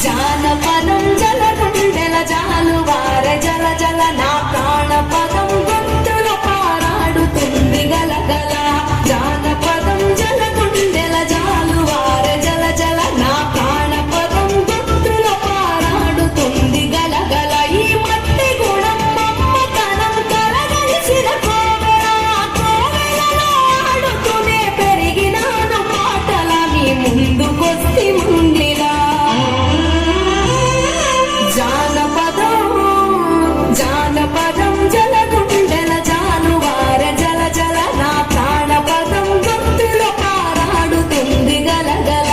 జానపదం జలగుండెల జాలువార జల జల నా ప్రాణపదం గొంతుల పారాడుతుంది గలగల. జానపదం జలగుండెల జాలువార జల జల నా ప్రాణపదం గొంతుల పారాడుతుంది గలగల. ఈ మట్టి గుణం మమ్మతనం కలగలిసిన కోవెల, కోవెలలో ఆడుతూనే పెరిగినాను పాటల మీ ముందుకొస్తి ముంగిలా. జానపదం జలగుండెల జాలువార జల జల నా ప్రాణపదం గొంతులో పారాడుతుంది గలగల.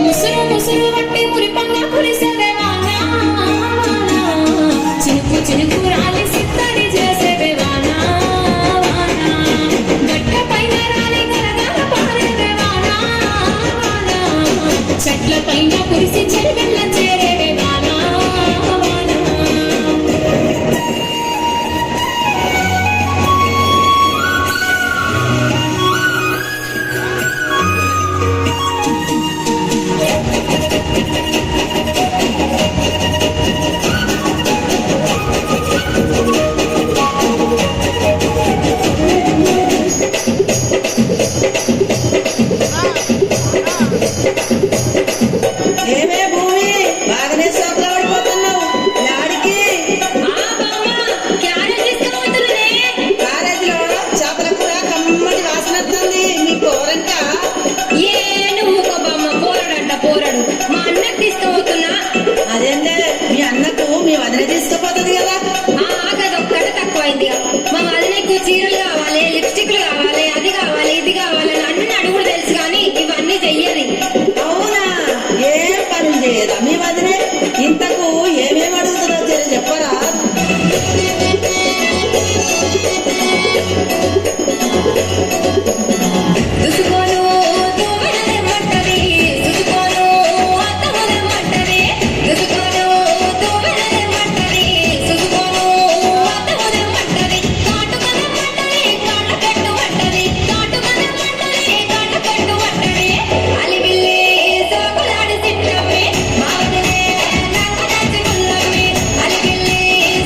ముసురు ముసురు వట్టి మురిపంగా కురిసేదే వాన, చినుకు చినుకు రాలి సిద్ధని చేసేదే వాన వాన. గట్ట పైన రాలి గలగల పారేదే వాన వాన. చెట్ల పైన కురిసి చెరుగల్ల చేరేదే వాన వాన. ఏమే భూమి బాగానే సోకలో పడిపోతున్నావు యాడికి? కాలేజీలో చేపల కూర కమ్మడి వాసన వస్తుంది. మీ కూరంట పోరాడు మా అన్నకు తీసుకుపోతున్నా. అదేంటే మీ అన్నకు మీ వదిన తీసుకుపోతుంది కదా. అదొక్కటి తక్కువైంది. మా వదినకు చీరలు కావాలి, లిప్స్టిక్లు కావాలి, అది కావాలి, ఇది కావాలని అన్ని అడుగులు తెలుసు కానీ ఇవన్నీ చెయ్యది. అవునా? ఏం పనులు చేయదా మీ వదినే? ఇంతకు ఏమేమి అడుగుతుందో చెప్పరా? చూసుకోను తోవెనమంటది, చూసుకోను అత్తమునమంటది, చూసుకోను తోవెనమంటది, చూసుకోను అత్తమునమంటది, కాటుకనమంటది, కాళ్ళ కట్టుమంటది, కాటుకనమంటది, కాళ్ళ కట్టుమంటది. అలివిల్లి సోకులాడి సిట్టమ్మి మా వదినే నాకు నచ్చుకున్నమ్మి. అలివిల్లి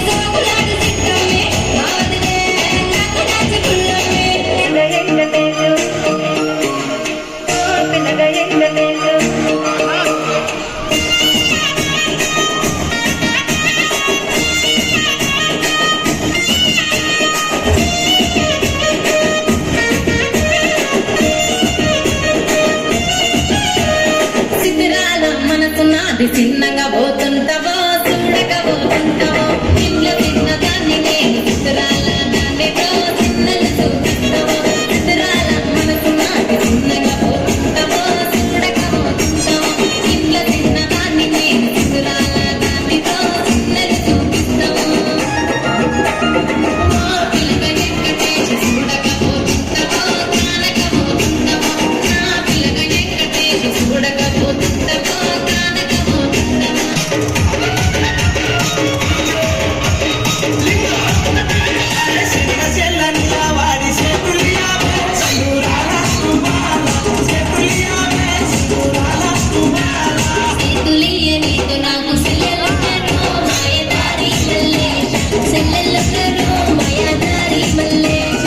సోకులాడి సిట్టమ్మి మా వదినే నాకు నచ్చుకున్నమ్మి. సిద్ధరాల మనసున్నది చిన్నగా పోతుంటావో చూడకపోతుంటావో. ఇంట్లో చిన్న దాన్ని నేను సిద్ధరాల దాన్నితో చిన్నలు చూపిస్తావో. సిద్ధరాల మనసున్నది చిన్నగా పోతుంటావో చూడకపోతుంటావో. ఇంట్లో చిన్న దాన్ని నేను సిద్ధరాల దాన్నితో చిన్నలు చూపిస్తావో. పిల్లగా ఎక్కటేసి చూడకపోతుంటావో కానకపోతుంటావో. నా పిల్లగా ఎక్కటేసి చూడకపోతుంటావో కానకపోతుంటావో. చేతులియ నీకు నాకు సెల్లెలున్నారు మాయదారి మల్లేశ, సెల్లెలున్నారు మాయదారి మల్లేశ.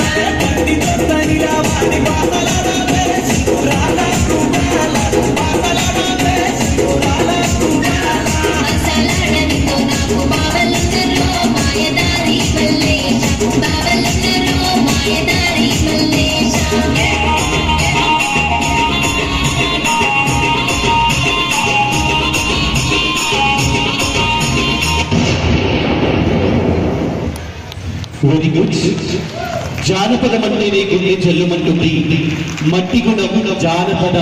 మసాలాడనితో నాకు బావలున్నారు మాయదారి మల్లేశ, బావలున్నారు మాయదారి మల్లేశ. Very good. జానపదం అంటేనే గుండె జల్లుమంటుంది. మట్టి గుణం జానపద